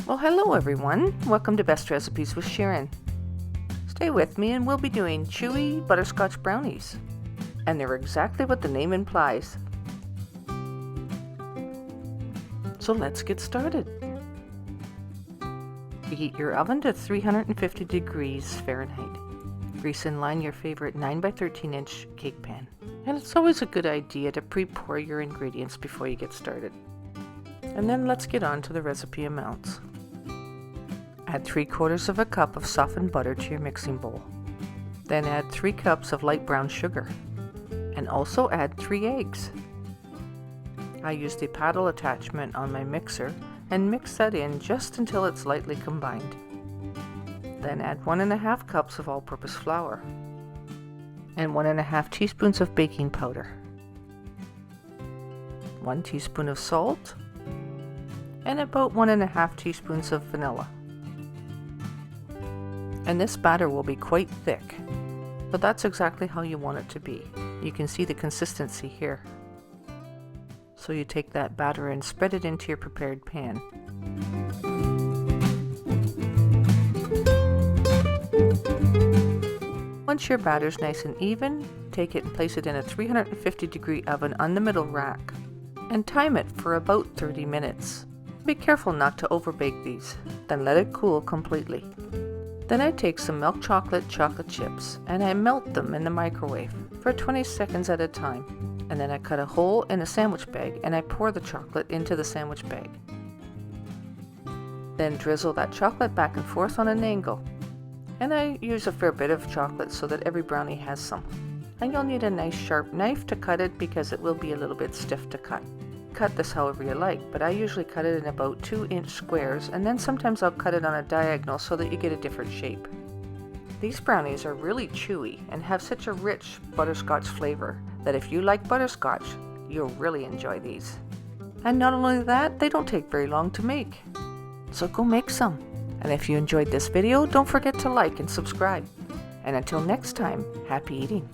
Well, hello everyone. Welcome to Best Recipes with Sharon. Stay with me and we'll be doing chewy butterscotch brownies. And they're exactly what the name implies. So let's get started. Heat your oven to 350 degrees Fahrenheit. Grease and line your favorite 9x13-inch cake pan. And it's always a good idea to pre-pour your ingredients before you get started. And then let's get on to the recipe amounts. Add 3/4 cup of softened butter to your mixing bowl. Then add 3 cups of light brown sugar. And also add 3 eggs. I use the paddle attachment on my mixer and mix that in just until it's lightly combined. Then add 1½ cups of all-purpose flour and 1½ teaspoons of baking powder, 1 teaspoon of salt, and about 1½ teaspoons of vanilla. And this batter will be quite thick, but that's exactly how you want it to be. You can see the consistency here. So you take that batter and spread it into your prepared pan. Once your batter's nice and even, take it and place it in a 350-degree oven on the middle rack and time it for about 30 minutes. Be careful not to overbake these, then let it cool completely. Then I take some milk chocolate chips and I melt them in the microwave for 20 seconds at a time. And then I cut a hole in a sandwich bag and I pour the chocolate into the sandwich bag. Then drizzle that chocolate back and forth on an angle. And I use a fair bit of chocolate so that every brownie has some. And you'll need a nice sharp knife to cut it because it will be a little bit stiff to cut. Cut this however you like, but I usually cut it in about 2-inch squares, and then sometimes I'll cut it on a diagonal so that you get a different shape. These brownies are really chewy and have such a rich butterscotch flavor that if you like butterscotch, you'll really enjoy these. And not only that, they don't take very long to make. So go make some. And if you enjoyed this video, don't forget to like and subscribe. And until next time, happy eating.